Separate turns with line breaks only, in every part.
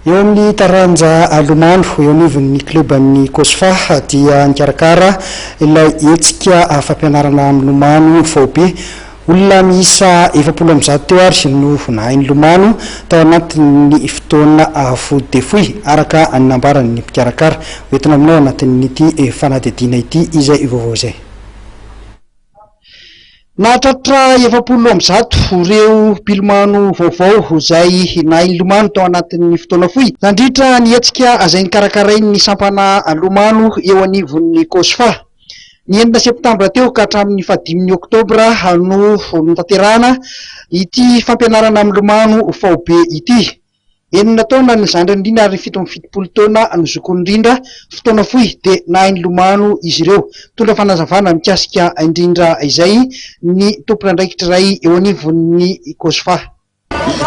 Eo amin'ny taranja Lomano eo anivon'ny club amin'ny Kosfa dia nikarakara ilay hetsika fampianarana amin'ny Lomano vao be. Olona miisa 700 teo ary no nahainy Lomano tao anatin'ny fotoana fohy dia fohy araka nambaran'ny mpikarakara. Hoentina aminao anatin'ity fanadihadiana ity izay vaovao izay. Nahatratra 700 ireo mpilomano vaovao izay nahainy Lomano tao anatin'ny fotoana fohy nandritra ny hetsika izay nikarakarain'ny sampana Lomano eo anivon'ny Kosfa. Ny 9 septambra teo ka hatramin'ny 5 oktobra no notanterahana ity fampianarana amin'ny Lomano vao be ity. 9 taona ny zandry indrindra ary 770 taona no zokony indrindra fotoana fohy dia nahainy Lomano izy ireo. Tondra fanazavana mikasika indrindra izay ny tompona andraikitra iray eo anivon'ny Kosfa.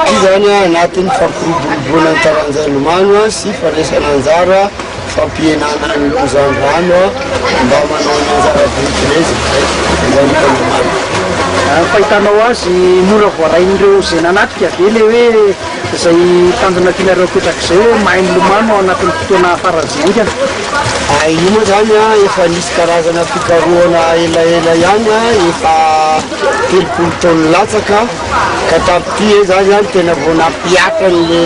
Ity zany anatin'ny fampiroboroboana ny taranja Lomano sy fanesana anjara fampihenana ny lozan-drano mba manao ny anjara beribrezika izany Lomano.
Fahitanao azy mora voarain'ireo izay nanatrika be le hoe izay tanjona tianareo apetraka izay hoe mahainy Lomano ao anatin'ny fotoana faran'izay.
Io moa zany efa nisy karazana fikarohana elaela ihany efa 30 taona latsaka ka tamin'ity zany tena vao nampiatra le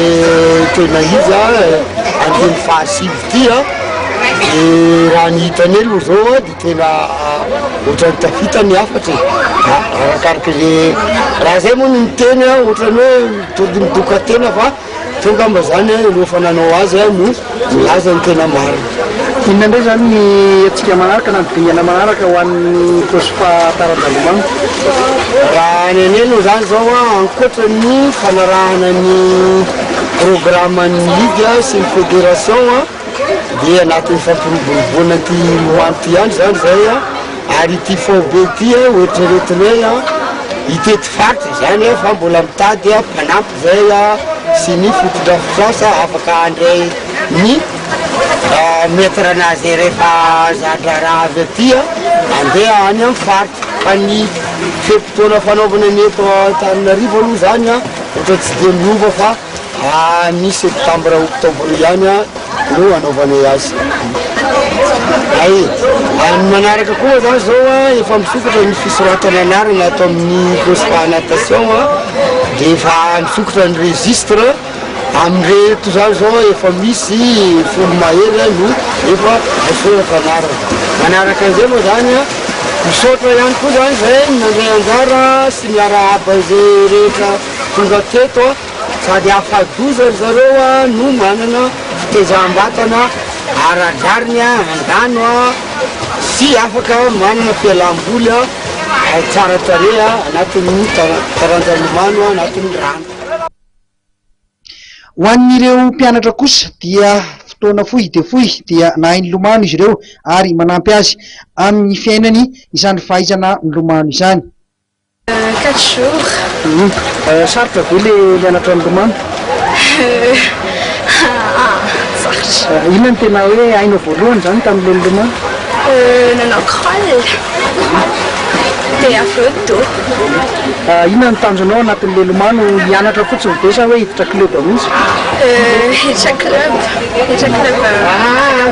tena izy andimy fahasivy ity raha ny hitany elo zao dia tena ohatrany tafita ny afatra arakaraka le raha zay moa ny tena ohatrany hoe tody midoka tena fa tonga mba zany rehefa nanao azy no milaza ny tena marina.
Inona indray zany ny hetsika manaraka na dingana manaraka ho an'ny Kosfa taranja Lomano?
Raha ny anelo zany zao ankoatra ny fanarahana ny programme-ny ligue sy ny fédération dia anatin'ny fampiroboroboana ty Lomano ty ihany zany zay ary ty fao be ty oetrretinay hitety faritra zany fa mbola mitady mpanampy zay sy ny fotodrafitrasa afaka andray ny metra anazy rehefa zadra raha avy aty andeha any amin'ny faritra fa ny fepitoana fanaovana ny eto Antananarivo aloha zany ohatra tsy dia miova fa ny septambra oktobra ihany no anaovana azy. Ny manaraka koa zany zao efa misokatra ny fisoratana anarana ato amin'ny Kosfa natation dia efa misokatra ny registre amin'reto zany zao efa misy folo mahery no efa misoratra anarana. Manaraka an'izay moa zany misaotra ihany koa zany zay nandray anjara sy miarahaba izay rehetra tonga teto sady afadoza zareo no manana fitezam-batana aradrariny andano sy afaka manana fialam-boly tsara tareha anatin'ny taranja Lomano anatin'ny rano.
Ho an'ireo mpianatra kosa dia fotoana fohy dia fohy dia nahainy Lomano izy ireo ary manampy azy amin'ny fiainany izany fahaizana ny Lomano izany.
4 jours.
Sarotra be le mianatra amin'ny Lomano?
Sarotra.
Inona ny tena hoe hainao voalohany zany tamin'ilay Lomano?
Nanao crawl dia photo.
Inona ny tanjonao anatin'ilay Lomano hianatra fotsiny be sa hoe hiditra club mihitsy?
Hiditra club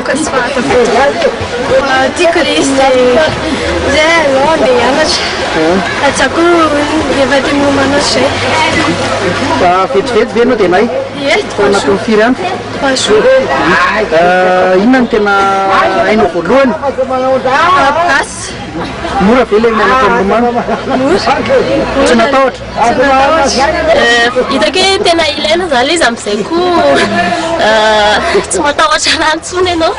Kosfa. Tiako ilay izy dia aloha andeha hianatra. Tiako efa tia manatra izay.
Vetivety ve anao dia nahy? Tao anatin'ny firy andro?
3 jours.
Inona ny tena hainao voalohany?
Basy.
Mora ve ilay mianatra amin'ny Lomano? Tsy natahotra?
Hitako hoe tena ilaina zany izy amin'izay koa tsy matahotra an'any intsony ianao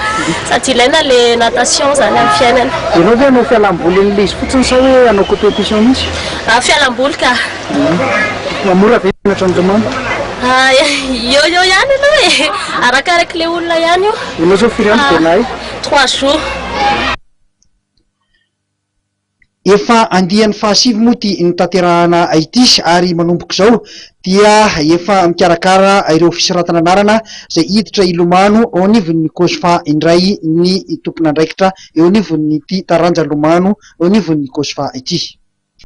sady ilaina le natation zany amin'ny fiainana.
Ianao ve hanao fialam-boly an'ilay izy fotsiny sa hoe hanao compétition mihitsy?
Fialam-boly ka.
Mora ve mianatra amin'ny Lomano?
Eo ihany aloha arakarak'ilay olona ihany io.
Ianao zao firy andro dia nahy?
3 jours.
Efa andihan'ny fahasivy moa ty nitanterahana ity ary manomboka izao dia efa mikarakara ireo fisoratana anarana izay hiditra i Lomano ao anivon'ny Kosfa indray ny tompona andraikitra eo anivon'ny ity taranja Lomano ao anivon'ny Kosfa ity.